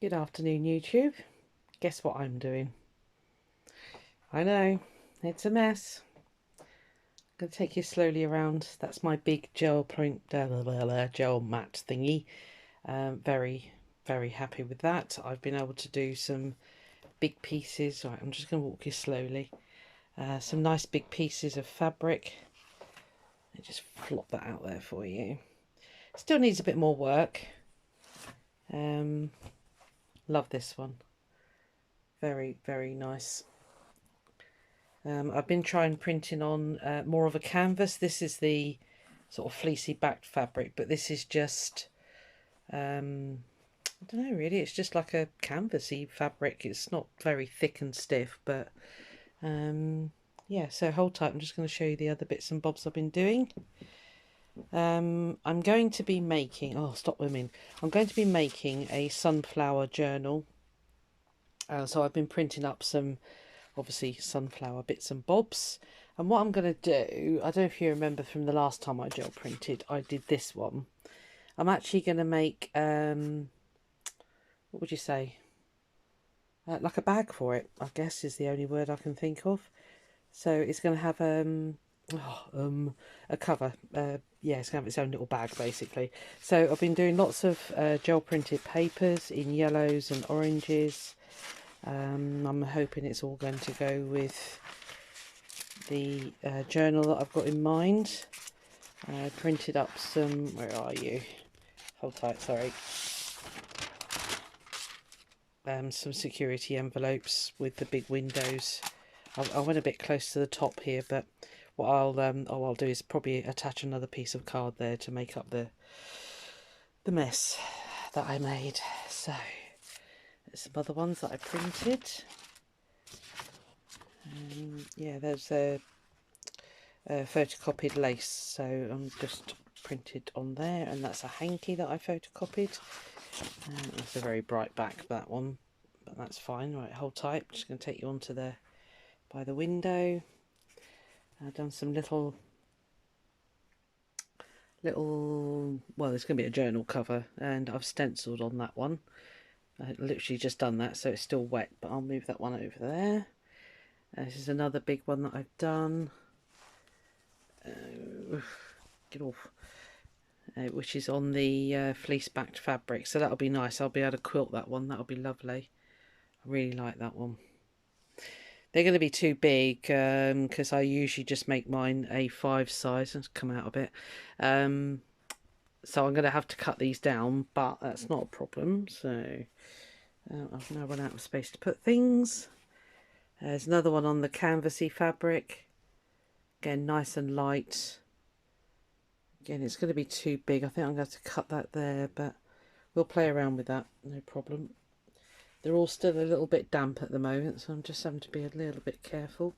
Good afternoon, YouTube. Guess what I'm doing? I know, it's a mess. I'm going to take you slowly around. That's my big gel print, gel matte thingy. Very, very happy with that. I've been able to do some big pieces. Right, I'm just going to walk you slowly. Some nice big pieces of fabric. I just flop that out there for you. Still needs a bit more work. Love this one. Very, very nice. I've been trying printing on more of a canvas. This is the sort of fleecy backed fabric, but this is just, I don't know really, it's just like a canvasy fabric. It's not very thick and stiff, but yeah, so hold tight. I'm just going to show you the other bits and bobs I've been doing. I'm going to be making, oh stop women, I'm going to be making a sunflower journal. So I've been printing up some obviously sunflower bits and bobs, and what I'm going to do, I don't know if you remember from the last time I gel printed, I did this one. I'm actually going to make what would you say, like a bag for it, I guess is the only word I can think of. So it's going to have a cover, yeah, it's going to have its own little bag basically. So I've been doing lots of gel printed papers in yellows and oranges. I'm hoping it's all going to go with the journal that I've got in mind. I printed up some, where are you? Hold tight, sorry. Some security envelopes with the big windows. I went a bit close to the top here, but what I'll do is probably attach another piece of card there to make up the mess that I made. So some other ones that I printed. Yeah, there's a photocopied lace, so I'm just printed on there, and that's a hanky that I photocopied. It's a very bright back, that one, but that's fine. Right, hold tight. I'm just going to take you onto there by the window. I've done some little, well, there's going to be a journal cover, and I've stenciled on that one. I literally just done that, so it's still wet, but I'll move that one over there. This is another big one that I've done. Get off. Which is on the fleece backed fabric, so that'll be nice. I'll be able to quilt that one. That'll be lovely. I really like that one. They're going to be too big because I usually just make mine A5 size and come out a bit. So I'm going to have to cut these down, but that's not a problem. So I've now run out of space to put things. There's another one on the canvasy fabric. Again, nice and light. Again, it's going to be too big. I think I'm going to have to cut that there, but we'll play around with that. No problem. They're all still a little bit damp at the moment, so I'm just having to be a little bit careful.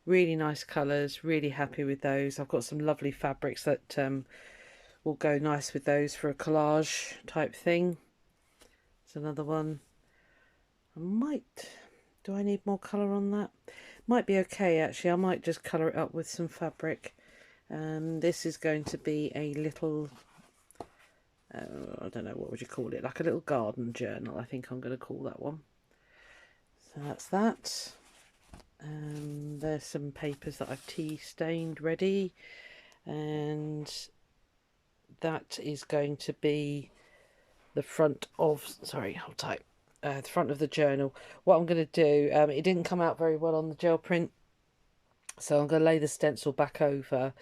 Really nice colours. Really happy with those. I've got some lovely fabrics that will go nice with those for a collage type thing. There's another one. Do I need more colour on that? Might be okay actually. I might just colour it up with some fabric. This is going to be a little, I don't know, what would you call it? Like a little garden journal, I think I'm going to call that one. So that's that. There's some papers that I've tea stained ready, and that is going to be the front of, sorry, hold tight. The front of the journal. What I'm going to do, it didn't come out very well on the gel print, so I'm going to lay the stencil back over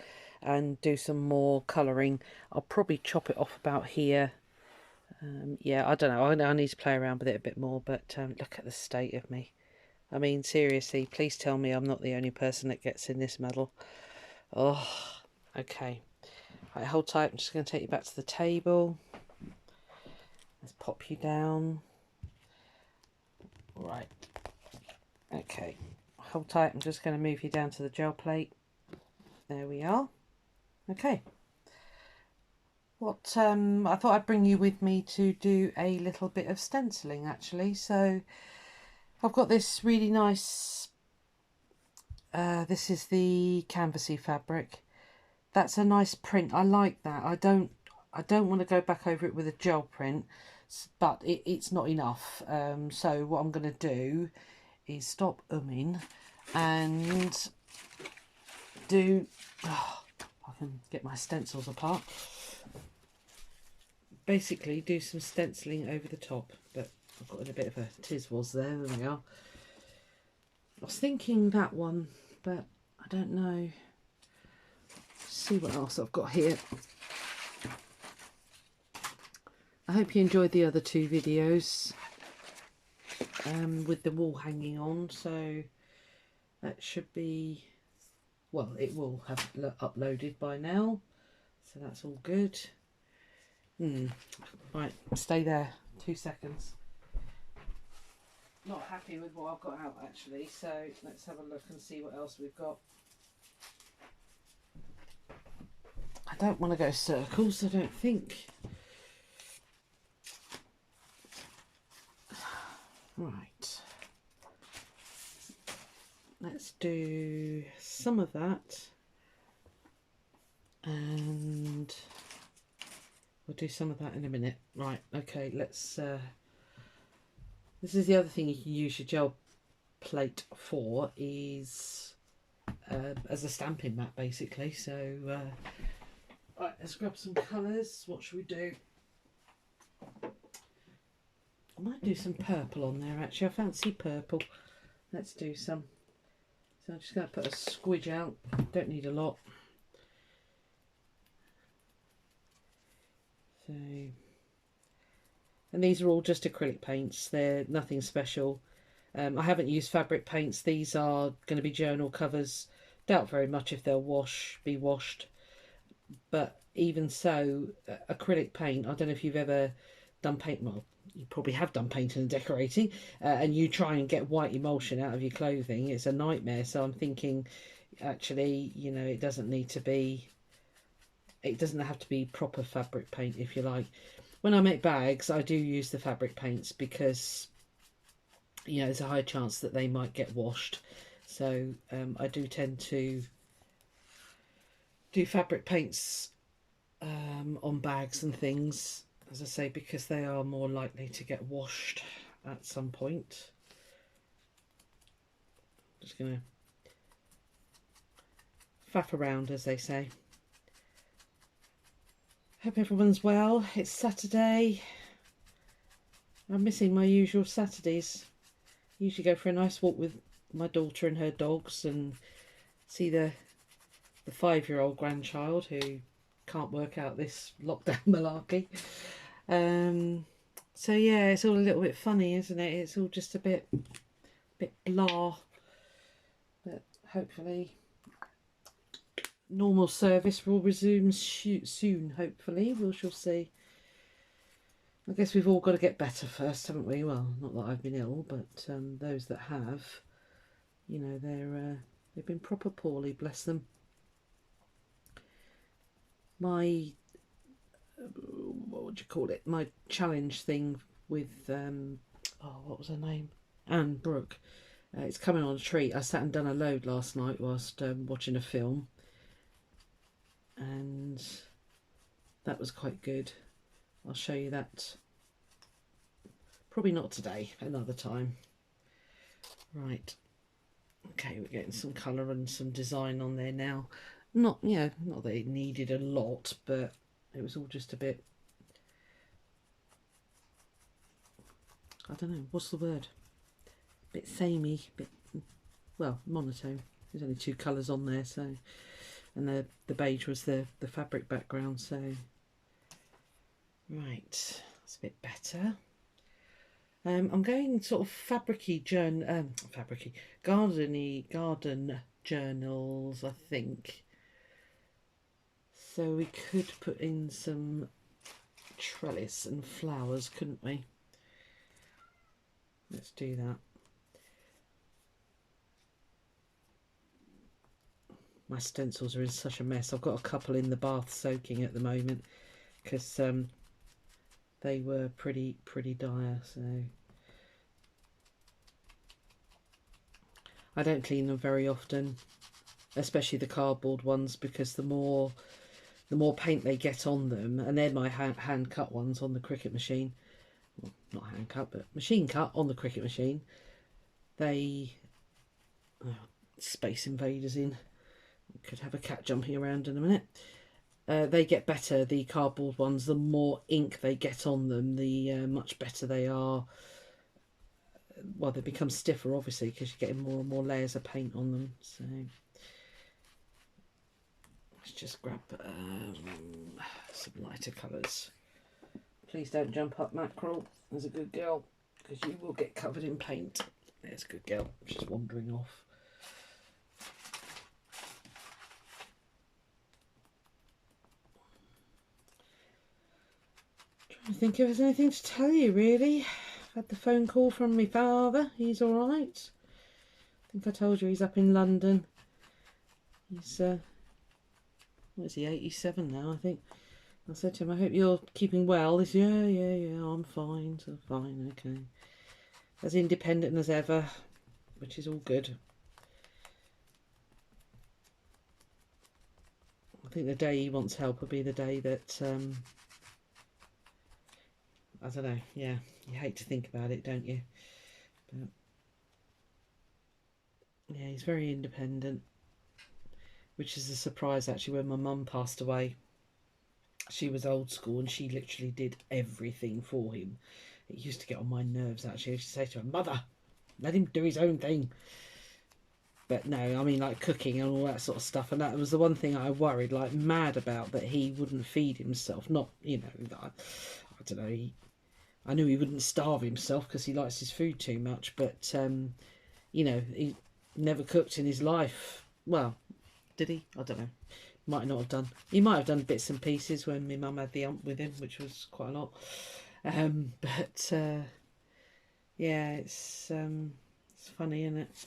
and do some more colouring. I'll probably chop it off about here. Yeah, I don't know. I need to play around with it a bit more, but look at the state of me. I mean, seriously, please tell me I'm not the only person that gets in this medal. Oh, okay. Right, hold tight. I'm just going to take you back to the table. Let's pop you down. Right. Okay. Hold tight. I'm just going to move you down to the gel plate. There we are. Okay. What I thought I'd bring you with me to do a little bit of stenciling actually. So I've got this really nice, this is the canvasy fabric. That's a nice print. I like that. I don't want to go back over it with a gel print, but it's not enough. So what I'm going to do is stop umming and do, I can get my stencils apart, basically do some stenciling over the top, but I've got in a bit of a tiz-was there. There we are. I was thinking that one, but I don't know. Let's see what else I've got here. I hope you enjoyed the other two videos with the wall hanging on, so that should be, well, it will have uploaded by now, so that's all good. Right, stay there 2 seconds. Not happy with what I've got out actually, so let's have a look and see what else we've got. I don't want to go circles, I don't think. Right, let's do some of that, and we'll do some of that in a minute. Right, okay, let's this is the other thing you can use your gel plate for, is as a stamping mat basically. So right, let's grab some colours. What should we do? I might do some purple on there actually. I fancy purple. Let's do some. So I'm just going to put a squidge out. Don't need a lot. So, and these are all just acrylic paints. They're nothing special. I haven't used fabric paints. These are going to be journal covers. Doubt very much if they'll be washed. But even so, acrylic paint, I don't know if you've ever done paint, well, you probably have done painting and decorating, and you try and get white emulsion out of your clothing. It's a nightmare. So I'm thinking, actually, you know, it doesn't have to be proper fabric paint, if you like. When I make bags, I do use the fabric paints because, you know, there's a high chance that they might get washed. So I do tend to do fabric paints on bags and things, as I say, because they are more likely to get washed at some point. Just going to faff around, as they say. Hope everyone's well. It's Saturday. I'm missing my usual Saturdays. Usually go for a nice walk with my daughter and her dogs and see the 5-year-old grandchild who can't work out this lockdown malarkey. So yeah, it's all a little bit funny, isn't it? It's all just a bit blah. But hopefully normal service will resume soon, hopefully. We shall see. I guess we've all got to get better first, haven't we? Well, not that I've been ill, but those that have, you know, they've been proper poorly, bless them. My, what would you call it? My challenge thing with, what was her name? Anne Brooke. It's coming on a treat. I sat and done a load last night whilst watching a film, and that was quite good. I'll show you that. Probably not today, another time. Right. Okay, we're getting some colour and some design on there now. Not, you know, not that it needed a lot, but it was all just a bit, I don't know, what's the word? Bit samey, bit, well, monotone. There's only 2 colours on there, so, and the beige was the fabric background, so, right, that's a bit better. I'm going sort of garden journals, I think. So we could put in some trellis and flowers, couldn't we? Let's do that. My stencils are in such a mess. I've got a couple in the bath soaking at the moment because they were pretty dire, so I don't clean them very often, especially the cardboard ones, because the more paint they get on them, and they're my hand cut ones on the Cricut machine, well, not hand cut, but machine cut on the Cricut machine. They, Space Invaders in. Could have a cat jumping around in a minute. They get better, the cardboard ones. The more ink they get on them, the much better they are. Well, they become stiffer, obviously, because you're getting more and more layers of paint on them. So let's just grab some lighter colours. Please don't jump up, Mackerel. There's a good girl, because you will get covered in paint. There's a good girl. She's wandering off. I think if there's anything to tell you, really. I've had the phone call from my father. He's all right. I think I told you he's up in London. He's, what is he, 87 now, I think. I said to him, I hope you're keeping well. He said, yeah, I'm fine. So fine, okay. As independent as ever, which is all good. I think the day he wants help will be the day that... I don't know, yeah, you hate to think about it, don't you? But yeah, he's very independent, which is a surprise actually. When my mum passed away, she was old school and she literally did everything for him. It used to get on my nerves actually. I used to say to her, Mother, let him do his own thing. But no, I mean, like cooking and all that sort of stuff, and that was the one thing I worried like mad about, that he wouldn't feed himself. Not, you know, I don't know, I knew he wouldn't starve himself because he likes his food too much, but, you know, he never cooked in his life. Well, did he? I don't know. Might not have done. He might have done bits and pieces when my mum had the ump with him, which was quite a lot. But, yeah, it's funny, isn't it?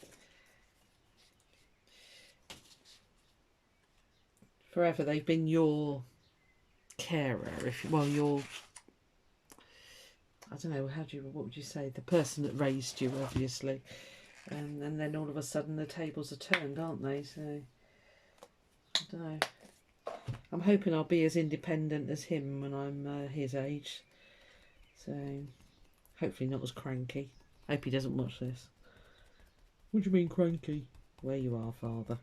Forever they've been your carer, your... I don't know, what would you say? The person that raised you, obviously. And then all of a sudden the tables are turned, aren't they? So, I don't know. I'm hoping I'll be as independent as him when I'm his age. So, hopefully not as cranky. Hope he doesn't watch this. What do you mean cranky? Where you are, Father.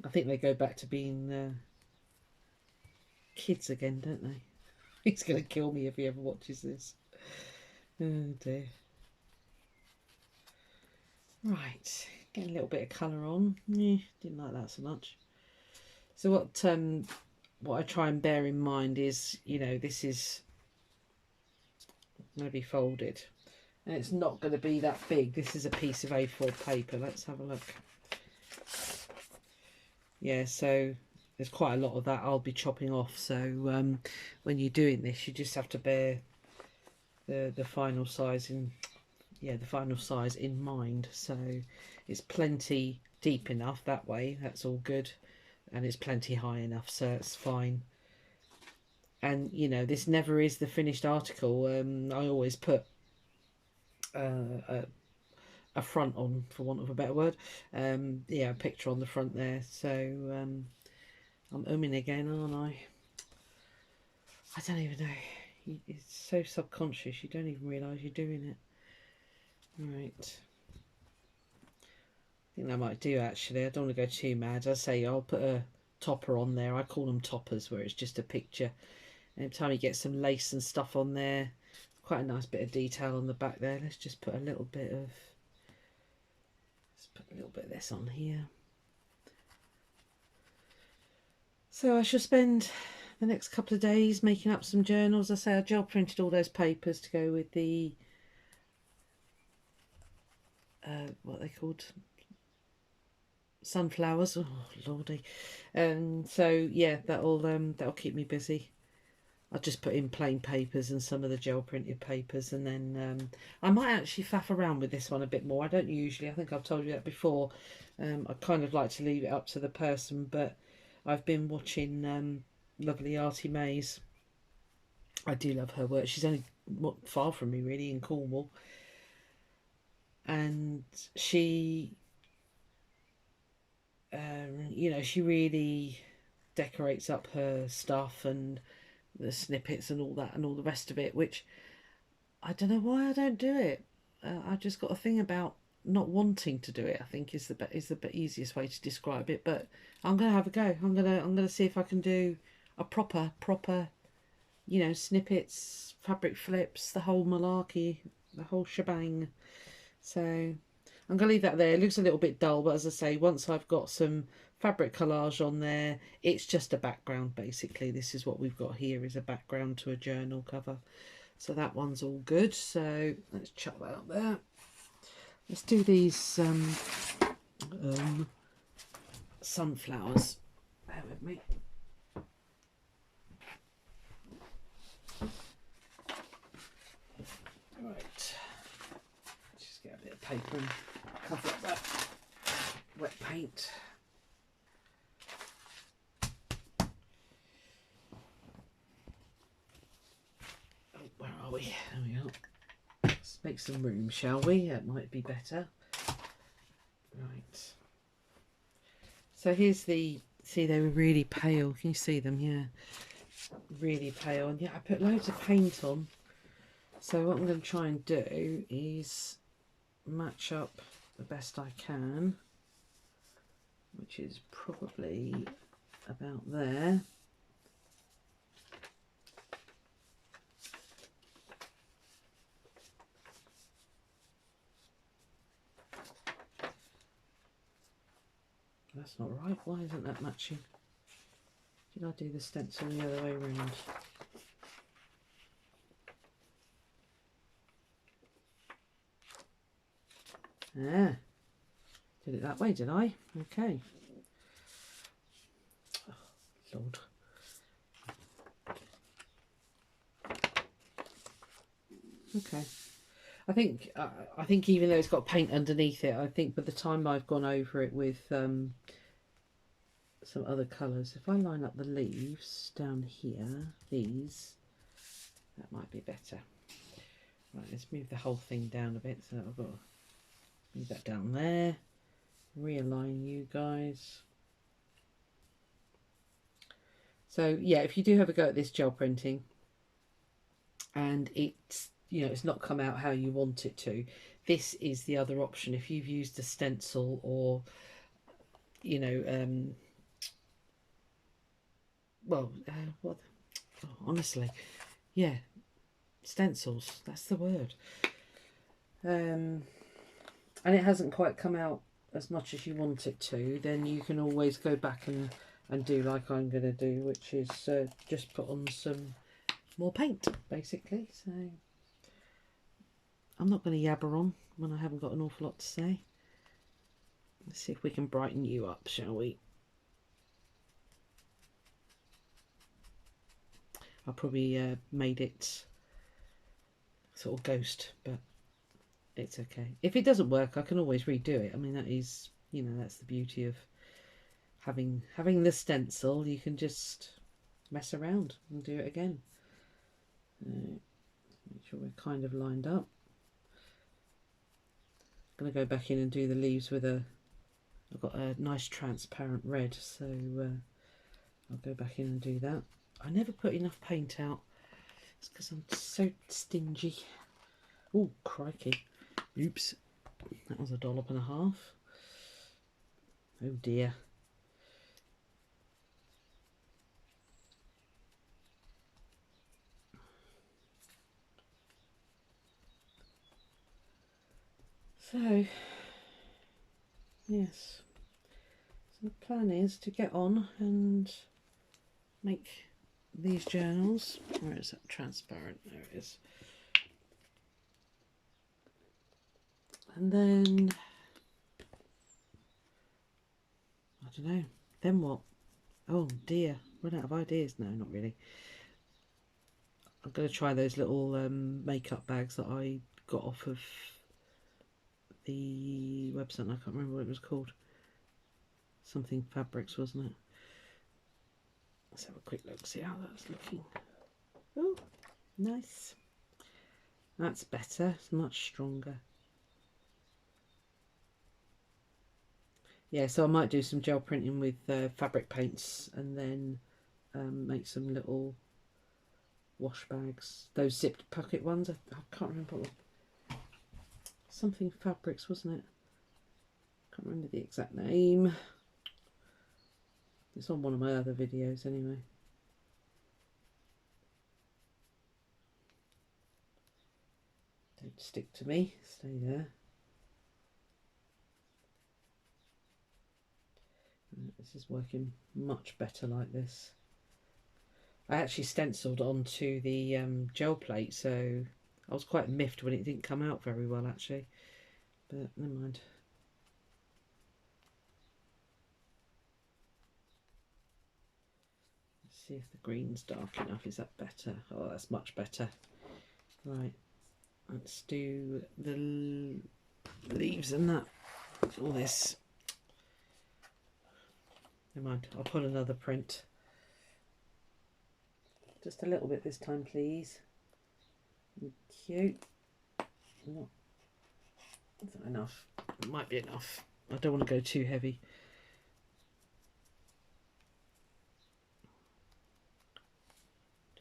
I think they go back to being kids again, don't they? He's going to kill me if he ever watches this. Oh dear. Right, getting a little bit of colour on. Didn't like that so much. So what I try and bear in mind is, you know, this is going to be folded. And it's not going to be that big. This is a piece of A4 paper. Let's have a look. Yeah, so... there's quite a lot of that I'll be chopping off, so when you're doing this, you just have to bear the final size in mind. So it's plenty deep enough that way. That's all good, and it's plenty high enough, so it's fine. And you know, this never is the finished article. I always put a front on, for want of a better word. Yeah, a picture on the front there. So. I'm umming again, aren't I? I don't even know. It's so subconscious, you don't even realise you're doing it. Right. I think that might do, actually. I don't want to go too mad. I say I'll put a topper on there. I call them toppers, where it's just a picture. And every time you get some lace and stuff on there, quite a nice bit of detail on the back there. Let's just put a little bit of... let's put a little bit of this on here. So I shall spend the next couple of days making up some journals. I say I gel printed all those papers to go with the what are they called? Sunflowers. Oh lordy. So yeah, that'll keep me busy. I'll just put in plain papers and some of the gel printed papers, and then I might actually faff around with this one a bit more. I don't usually. I think I've told you that before. I kind of like to leave it up to the person, but I've been watching lovely Artie Mays. I do love her work. She's only not far from me, really, in Cornwall. And she, you know, she really decorates up her stuff, and the snippets and all that and all the rest of it, which I don't know why I don't do it. I just got a thing about not wanting to do it, I think is the easiest way to describe it. But I'm gonna have a go. I'm gonna see if I can do a proper, you know, snippets, fabric flips, the whole malarkey, the whole shebang. So I'm gonna leave that there. It looks a little bit dull, but as I say, once I've got some fabric collage on there, it's just a background basically. This is what we've got here, is a background to a journal cover. So that one's all good. So let's chuck that up there. Let's do these sunflowers. Bear with me. Right. Let's just get a bit of paper and cover up that wet paint. Oh, where are we? There we are. Let's make some room, shall we? That might be better. Right. So here's the, see, they were really pale. Can you see them? Yeah. Really pale. And yeah, I put loads of paint on. So what I'm going to try and do is match up the best I can, which is probably about there. That's not right. Why isn't that matching? Did I do the stencil the other way around? Ah, did it that way, did I? Okay. Oh, Lord. Okay. I think even though it's got paint underneath it, I think by the time I've gone over it with some other colours, if I line up the leaves down here, these, that might be better. Right, let's move the whole thing down a bit. So I've got to move that down there, realign you guys. So yeah, if you do have a go at this gel printing and it's, you know, it's not come out how you want it to, this is the other option. If you've used a stencil or, you know, well, what? Oh, honestly, yeah, stencils. That's the word. And it hasn't quite come out as much as you want it to. Then you can always go back and do like I'm going to do, which is just put on some more paint, basically. So I'm not going to yabber on when I haven't got an awful lot to say. Let's see if we can brighten you up, shall we? I probably made it sort of ghost, but it's okay. If it doesn't work, I can always redo it. I mean, that is, you know, that's the beauty of having the stencil. You can just mess around and do it again. Make sure we're kind of lined up. I'm going to go back in and do the leaves with I've got a nice transparent red, so I'll go back in and do that. I never put enough paint out. It's because I'm so stingy. Oh, crikey. Oops. That was a dollop and a half. Oh dear. So, yes. So the plan is to get on and make these journals. Where is that transparent? There it is. And then I don't know, then what? Oh dear, run out of ideas. No, not really. I'm going to try those little makeup bags that I got off of the website. I can't remember what it was called. Something fabrics, wasn't it? Let's have a quick look, see how that's looking. Oh, nice. That's better, it's much stronger. Yeah, so I might do some gel printing with fabric paints and then make some little wash bags, those zipped pocket ones. I can't remember what, something fabrics, wasn't it? Can't remember the exact name. It's on one of my other videos anyway. Don't stick to me, stay there. This is working much better like this. I actually stenciled onto the gel plate, so I was quite miffed when it didn't come out very well actually, but never mind. Let's see if the green's dark enough. Is that better? Oh, that's much better. Right, let's do the leaves and that. All this. Never mind, I'll put another print. Just a little bit this time, please. Thank you. Not, is that enough? It might be enough. I don't want to go too heavy.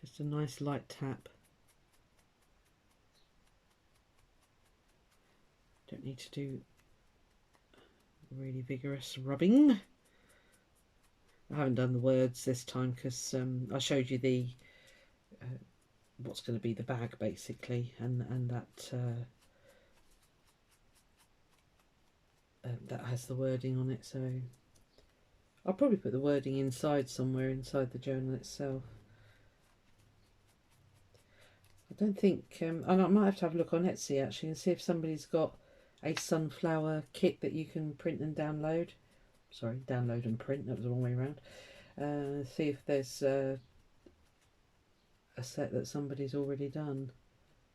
Just a nice light tap. Don't need to do really vigorous rubbing. I haven't done the words this time because I showed you the what's going to be the bag basically, and that that has the wording on it. So I'll probably put the wording inside somewhere inside the journal itself. I don't think and I might have to have a look on Etsy actually and see if somebody's got a sunflower kit that you can print and download. Sorry, download and print, that was the wrong way around. See if there's a set that somebody's already done.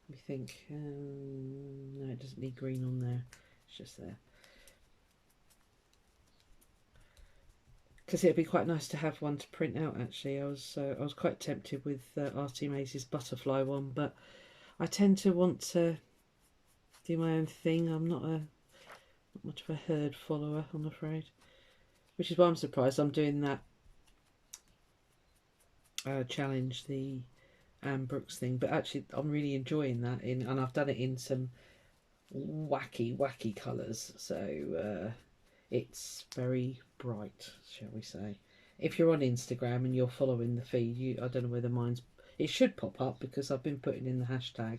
Let me think. No, it doesn't need green on there, it's just there. Because it'd be quite nice to have one to print out actually. I was quite tempted with Artie Maze's butterfly one, but I tend to want to do my own thing. I'm not much of a herd follower, I'm afraid. Which is why I'm surprised I'm doing that challenge, the Anne Brooks thing. But actually, I'm really enjoying that, and I've done it in some wacky colours. So it's very bright, shall we say. If you're on Instagram and you're following the feed, I don't know whether mine's... It should pop up because I've been putting in the hashtag.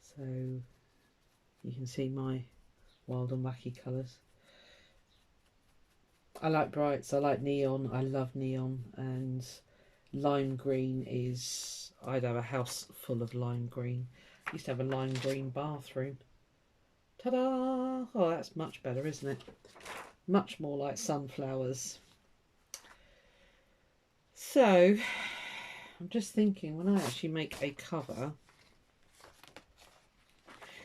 So you can see my wild and wacky colours. I like brights, I like neon, I love neon, and lime green is... I'd have a house full of lime green. I used to have a lime green bathroom. Ta-da! Oh, that's much better, isn't it? Much more like sunflowers. So, I'm just thinking, when I actually make a cover...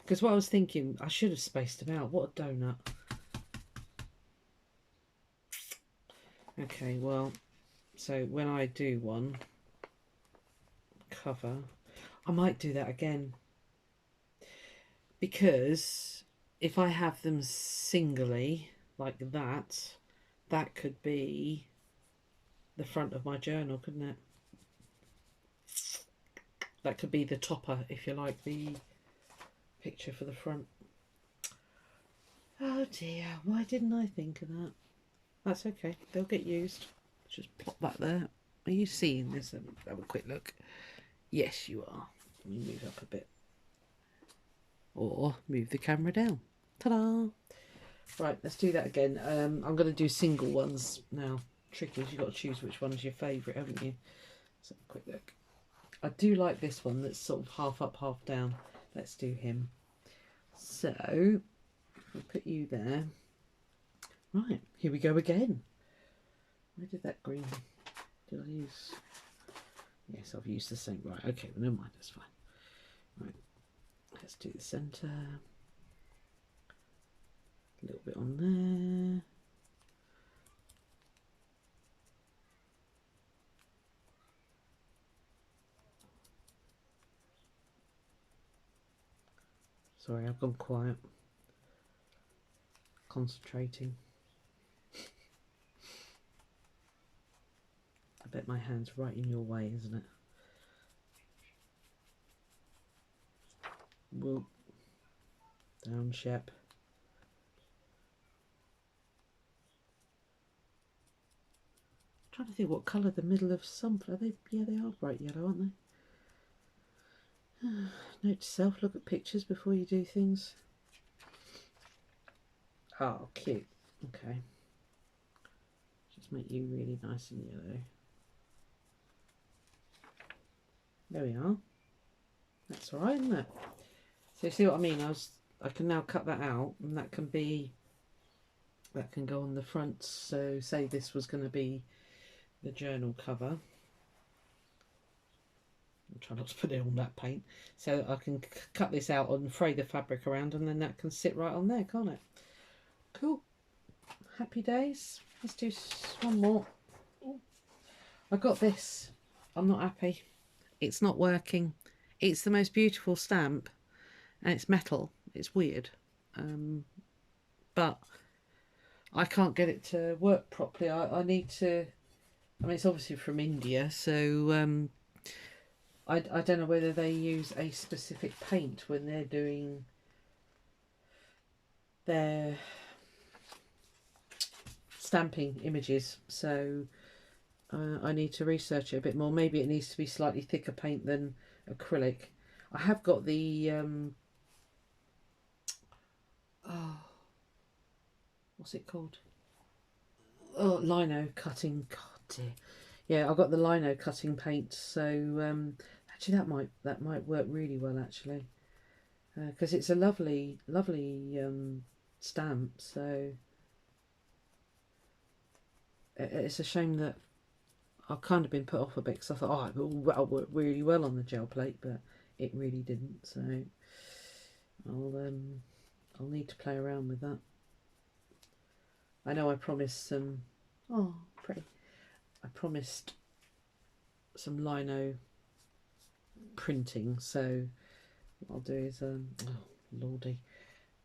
Because what I was thinking, I should have spaced them out. What a donut. Okay, well, so when I do one cover, I might do that again, because if I have them singly like that, that could be the front of my journal, couldn't it? That could be the topper, if you like, the picture for the front. Oh dear, why didn't I think of that? That's okay, they'll get used. Just pop that there. Are you seeing this? Have a quick look. Yes, you are. Let me move up a bit. Or move the camera down. Ta-da! Right, let's do that again. I'm going to do single ones now. Tricky is you've got to choose which one's your favourite, haven't you? Let's have a quick look. I do like this one that's sort of half up, half down. Let's do him. So, we'll put you there. Right, here we go again. Where did that green... Did I use... Yes, I've used the same. Right, okay, well, never mind, that's fine. Right, let's do the centre. A little bit on there. Sorry, I've gone quiet. Concentrating. I bet my hand's right in your way, isn't it? Whoop. Down, Shep. Trying to think what colour the middle of some. Are they? Yeah, they are bright yellow, aren't they? Note to self: look at pictures before you do things. Oh, cute. Okay. Just make you really nice and yellow. There we are. That's all right, isn't it? So you see what I mean? I can now cut that out, and that can go on the front. So say this was going to be the journal cover. I'll try not to put it on that paint. So I can cut this out and fray the fabric around, and then that can sit right on there, can't it? Cool. Happy days. Let's do one more. I got this. I'm not happy. It's not working. It's the most beautiful stamp, and it's metal. It's weird, but I can't get it to work properly. I need to. I mean, it's obviously from India, so I don't know whether they use a specific paint when they're doing their stamping images. So I need to research it a bit more. Maybe it needs to be slightly thicker paint than acrylic. I have got the what's it called? Oh, lino cutting. God dear. Yeah, I've got the lino cutting paint. So actually, that might work really well actually, because it's a lovely stamp. So it's a shame that I've kind of been put off a bit, because I thought, oh, it'll work really well on the gel plate, but it really didn't. So I'll need to play around with that. I know I promised some. Oh, pretty. I promised some lino printing, so what I'll do is oh lordy,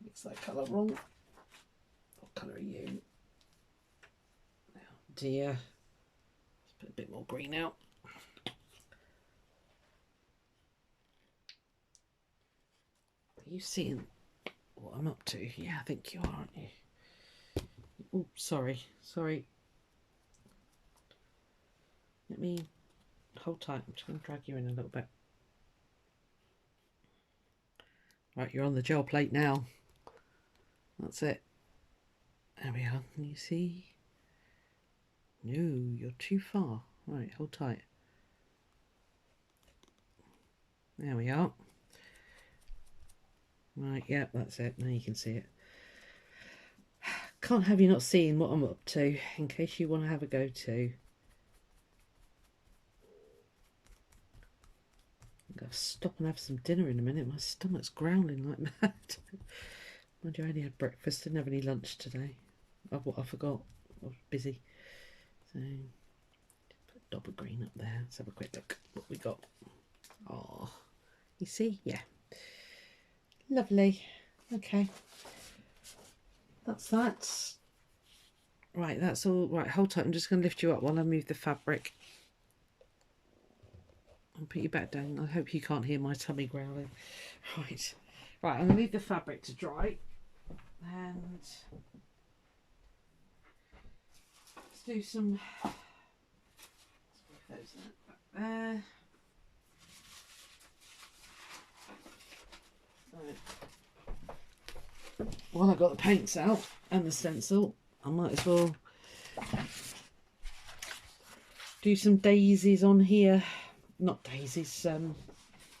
mix that colour wrong. What colour are you? Oh dear. Let's put a bit more green out. Are you seeing what I'm up to? Yeah, I think you are, aren't you? Oh, sorry. Let me hold tight. I'm just going to drag you in a little bit. Right, you're on the gel plate now. That's it. There we are. Can you see? No, you're too far. Right, hold tight. There we are. Right, yeah, that's it. Now you can see it. Can't have you not seeing what I'm up to, in case you want to have a go too. I'm going to stop and have some dinner in a minute. My stomach's growling like mad. Mind you, I only had breakfast. Didn't have any lunch today. I forgot. I was busy. So, put a dab of green up there. Let's have a quick look what we got. Oh, you see? Yeah. Lovely. Okay. That's that. Right, that's all. Right, hold tight. I'm just going to lift you up while I move the fabric. I'll put you back down. I hope you can't hear my tummy growling. Right. Right, I'm going to leave the fabric to dry. And let's do some... right. While I've got the paints out and the stencil, I might as well do some daisies on here. Not daisies,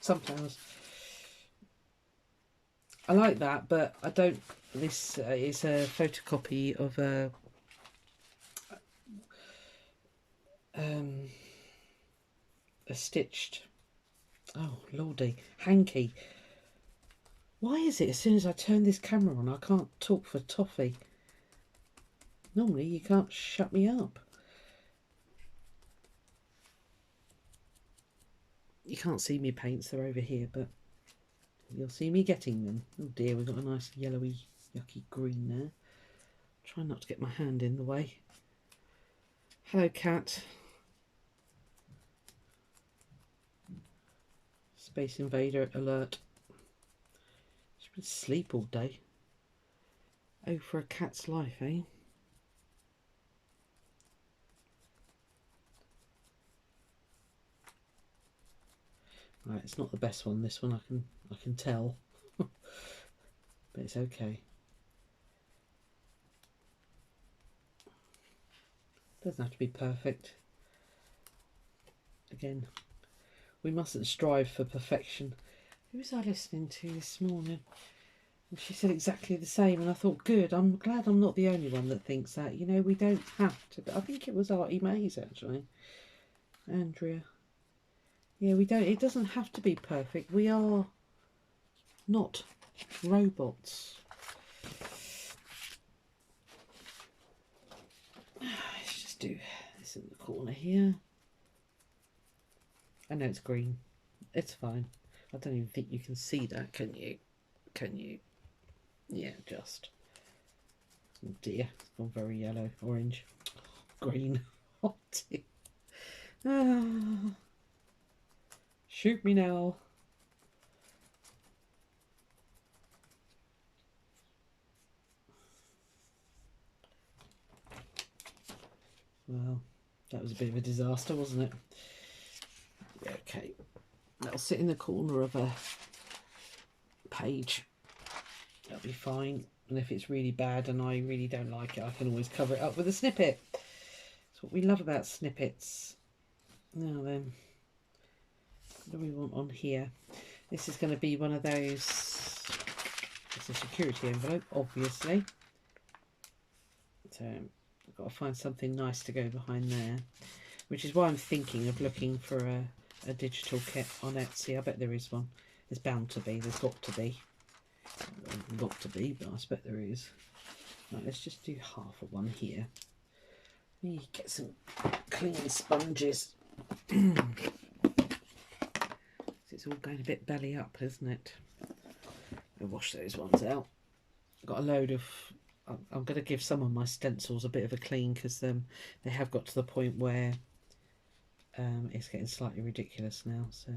sunflowers. I like that, but I don't. This is a photocopy of a stitched. Oh lordy, hanky. Why is it as soon as I turn this camera on, I can't talk for toffee? Normally you can't shut me up. You can't see me paints, they're over here, but you'll see me getting them. Oh dear, we've got a nice yellowy, yucky green there. Try not to get my hand in the way. Hello, cat. Space Invader alert. Sleep all day. Oh, for a cat's life, eh? Right, it's not the best one, this one, I can tell. But it's okay. Doesn't have to be perfect. Again, we mustn't strive for perfection. Who was I listening to this morning? And she said exactly the same, and I thought, good, I'm glad I'm not the only one that thinks that. You know, we don't have to. I think it was Artie Mays, actually. Andrea. Yeah, we don't. It doesn't have to be perfect. We are not robots. Let's just do this in the corner here. I know it's green. It's fine. I don't even think you can see that, can you? Can you? Yeah, just. Oh dear, it's gone very yellow, orange, green. Oh dear. Ah. Shoot me now. Well, that was a bit of a disaster, wasn't it? Yeah, okay. That'll sit in the corner of a page. That'll be fine. And if it's really bad and I really don't like it, I can always cover it up with a snippet. That's what we love about snippets. Now then, what do we want on here? This is going to be one of those, it's a security envelope, obviously. So I've got to find something nice to go behind there, which is why I'm thinking of looking for a digital kit on Etsy. I bet there is one. There's bound to be, there's got to be. Got to be, but I expect there is. Right, let's just do half of one here. Let me get some clean sponges. It's all going a bit belly up, isn't it? I'll wash those ones out. Got a load of... I'm going to give some of my stencils a bit of a clean because they have got to the point where it's getting slightly ridiculous now. So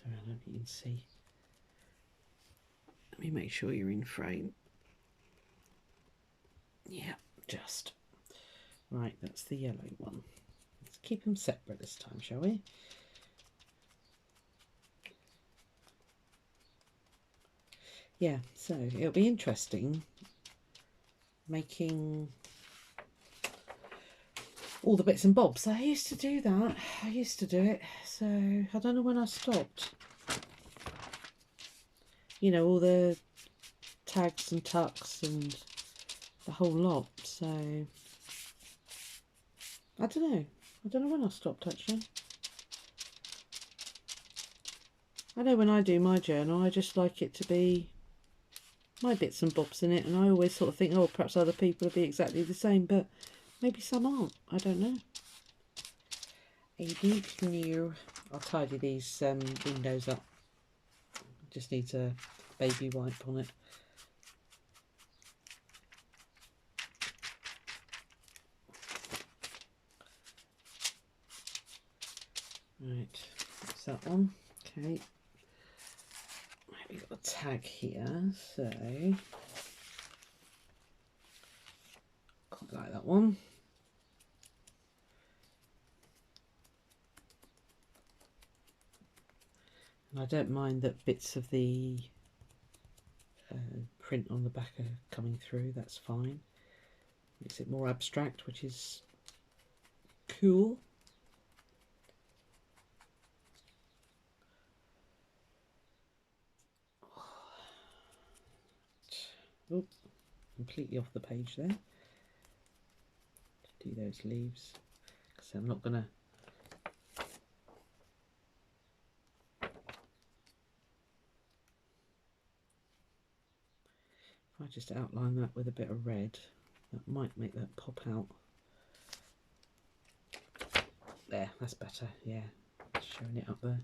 I don't know if you can see. Let me make sure you're in frame. Yeah, just. Right, that's the yellow one. Let's keep them separate this time, shall we? Yeah, so it'll be interesting making all the bits and bobs. I used to do that. I used to do it. So I don't know when I stopped. You know, all the tags and tucks and the whole lot. So I don't know. I don't know when I stopped actually. I know when I do my journal, I just like it to be my bits and bobs in it, and I always sort of think, oh, perhaps other people will be exactly the same, but maybe some aren't. I don't know. I don't know. I'll tidy these windows up. Just needs a baby wipe on it. Right, that's that one. Okay. We've got a tag here, so quite like that one. And I don't mind that bits of the print on the back are coming through, that's fine. Makes it more abstract, which is cool. Oh, completely off the page there. Do those leaves, because I'm not gonna. If I just outline that with a bit of red, that might make that pop out. There, that's better. Yeah, showing it up there.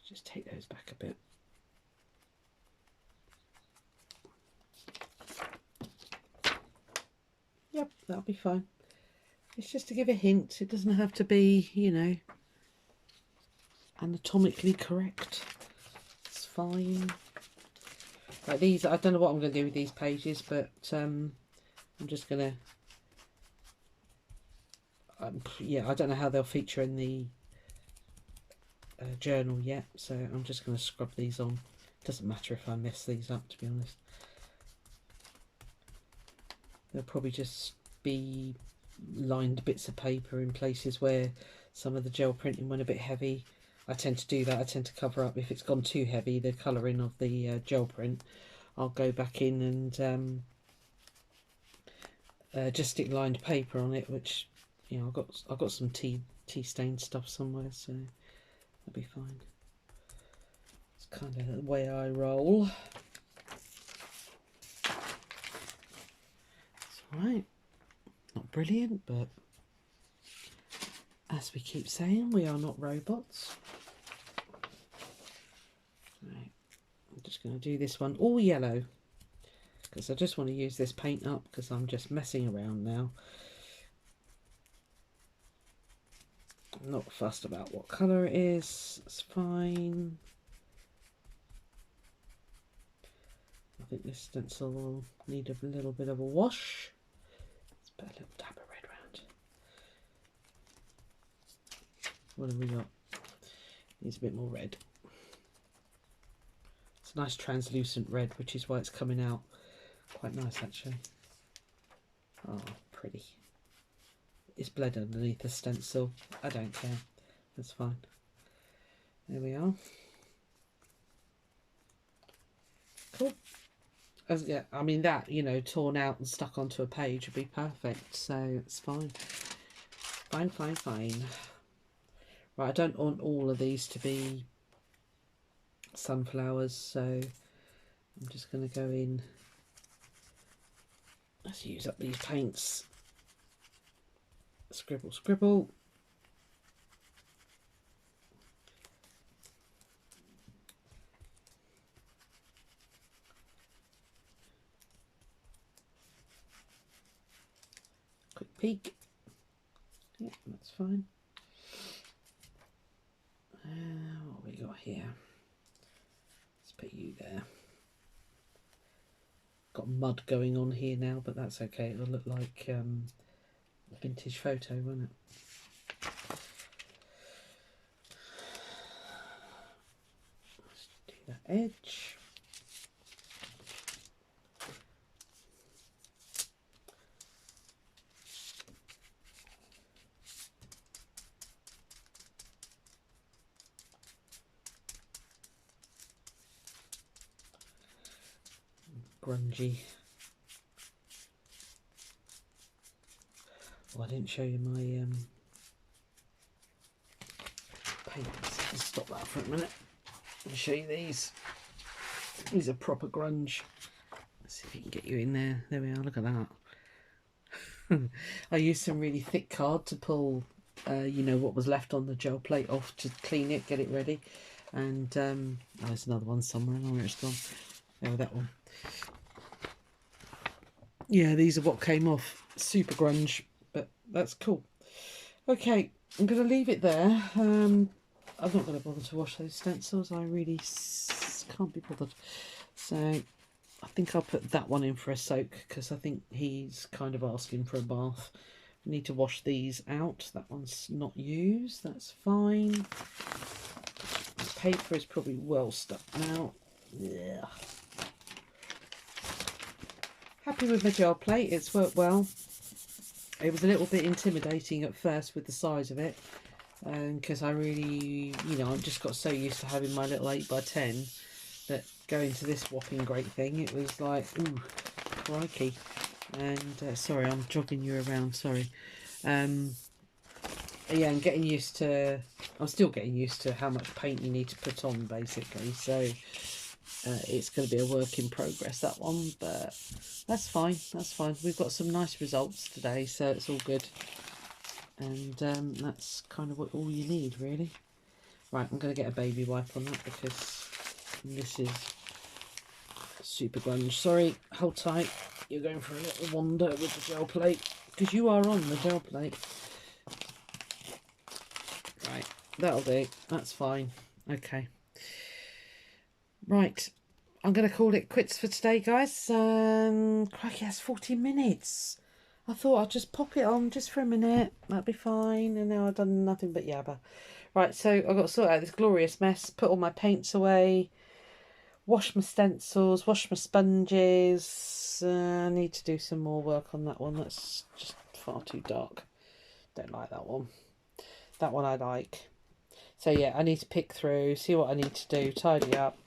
Just take those back a bit. Yep, that'll be fine. It's just to give a hint. It doesn't have to be, you know, anatomically correct. It's fine. Like these, I don't know what I'm going to do with these pages, but I'm just going to, yeah, I don't know how they'll feature in the journal yet, so I'm just going to scrub these on. Doesn't matter if I mess these up, to be honest. They'll probably just be lined bits of paper in places where some of the gel printing went a bit heavy. I tend to do that. I tend to cover up if it's gone too heavy, the colouring of the gel print. I'll go back in and just stick lined paper on it, which, you know, I've got some tea stained stuff somewhere, so that'll be fine. It's kind of the way I roll. It's alright. Not brilliant, but as we keep saying, we are not robots. Right. I'm just going to do this one all yellow, because I just want to use this paint up, because I'm just messing around now. I'm not fussed about what colour it is, it's fine. I think this stencil will need a little bit of a wash. Let's put a little dab of red around. What have we got? Needs a bit more red. It's a nice translucent red, which is why it's coming out quite nice actually. Oh, pretty. It's bled underneath the stencil. I don't care. That's fine. There we are. Cool. Yeah, I mean that, you know, torn out and stuck onto a page would be perfect. So it's fine. Fine, fine, fine. Right, I don't want all of these to be sunflowers, so I'm just going to go in. Let's use up these paints. Scribble, scribble. Quick peek. Yeah, that's fine. What have we got here? Let's put you there. Got mud going on here now, but that's okay. It'll look like a vintage photo, won't it? Let's do that edge. Grungy. Oh, I didn't show you my papers. Let's stop that for a minute. I'll show you these. These are proper grunge. Let's see if we can get you in there. There we are. Look at that. I used some really thick card to pull, you know, what was left on the gel plate off to clean it, get it ready. And oh, there's another one somewhere. I don't know where it's gone. Oh, that one. Yeah, these are what came off. Super grunge, but that's cool. Okay, I'm going to leave it there. I'm not going to bother to wash those stencils. I really can't be bothered. So I think I'll put that one in for a soak, because I think he's kind of asking for a bath. I need to wash these out. That one's not used. That's fine. The paper is probably well stuck now. Yeah. Happy with my gel plate, it's worked well. It was a little bit intimidating at first with the size of it, because I really, you know, I've just got so used to having my little 8x10 that going to this whopping great thing, it was like, ooh, crikey. And sorry, I'm jogging you around, sorry. Yeah, I'm getting used to, I'm still getting used to how much paint you need to put on, basically, so it's going to be a work in progress, that one, but that's fine, that's fine. We've got some nice results today, so it's all good. And that's kind of all you need, really. Right, I'm going to get a baby wipe on that, because this is super grunge. Sorry, hold tight. You're going for a little wander with the gel plate, because you are on the gel plate. Right, that'll do. That's fine. Okay. Right, I'm going to call it quits for today, guys. Crikey, that's 40 minutes. I thought I'd just pop it on just for a minute. That'd be fine. And now I've done nothing but yabba. Right, so I've got to sort out this glorious mess, put all my paints away, wash my stencils, wash my sponges. I need to do some more work on that one. That's just far too dark. Don't like that one. That one I like. So yeah, I need to pick through, see what I need to do, tidy up.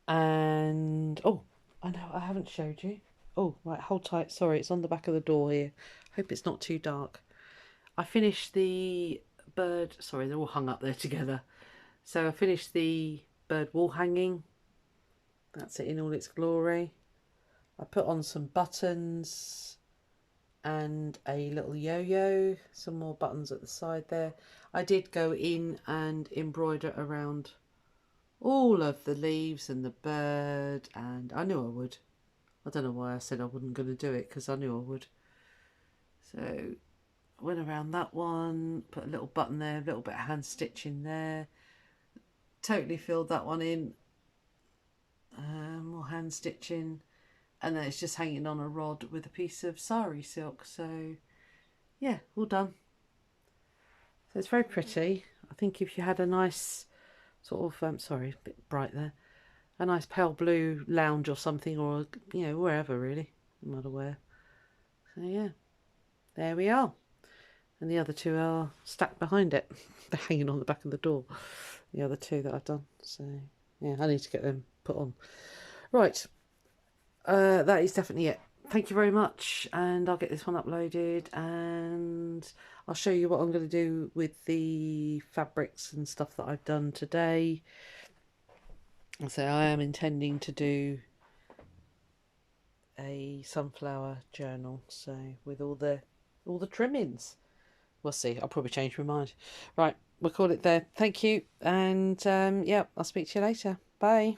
And, oh, I know, I haven't showed you. Oh, right, hold tight. Sorry, it's on the back of the door here. Hope it's not too dark. I finished the bird... Sorry, they're all hung up there together. So I finished the bird wall hanging. That's it in all its glory. I put on some buttons and a little yo-yo. Some more buttons at the side there. I did go in and embroider around all of the leaves and the bird, and I knew I would. I don't know why I said I wasn't going to do it, because I knew I would. So I went around that one, put a little button there, a little bit of hand stitching there. Totally filled that one in. More hand stitching. And then it's just hanging on a rod with a piece of sari silk. So yeah, all done. So it's very pretty. I think if you had a nice sort of, sorry, a bit bright there, a nice pale blue lounge or something, or, you know, wherever really, no matter where. So yeah, there we are. And the other two are stacked behind it. They're hanging on the back of the door, the other two that I've done. So yeah, I need to get them put on. Right, that is definitely it. Thank you very much, and I'll get this one uploaded, and I'll show you what I'm going to do with the fabrics and stuff that I've done today. So I am intending to do a sunflower journal, so with all the trimmings. We'll see. I'll probably change my mind. Right, we'll call it there. Thank you, and yeah, I'll speak to you later. Bye.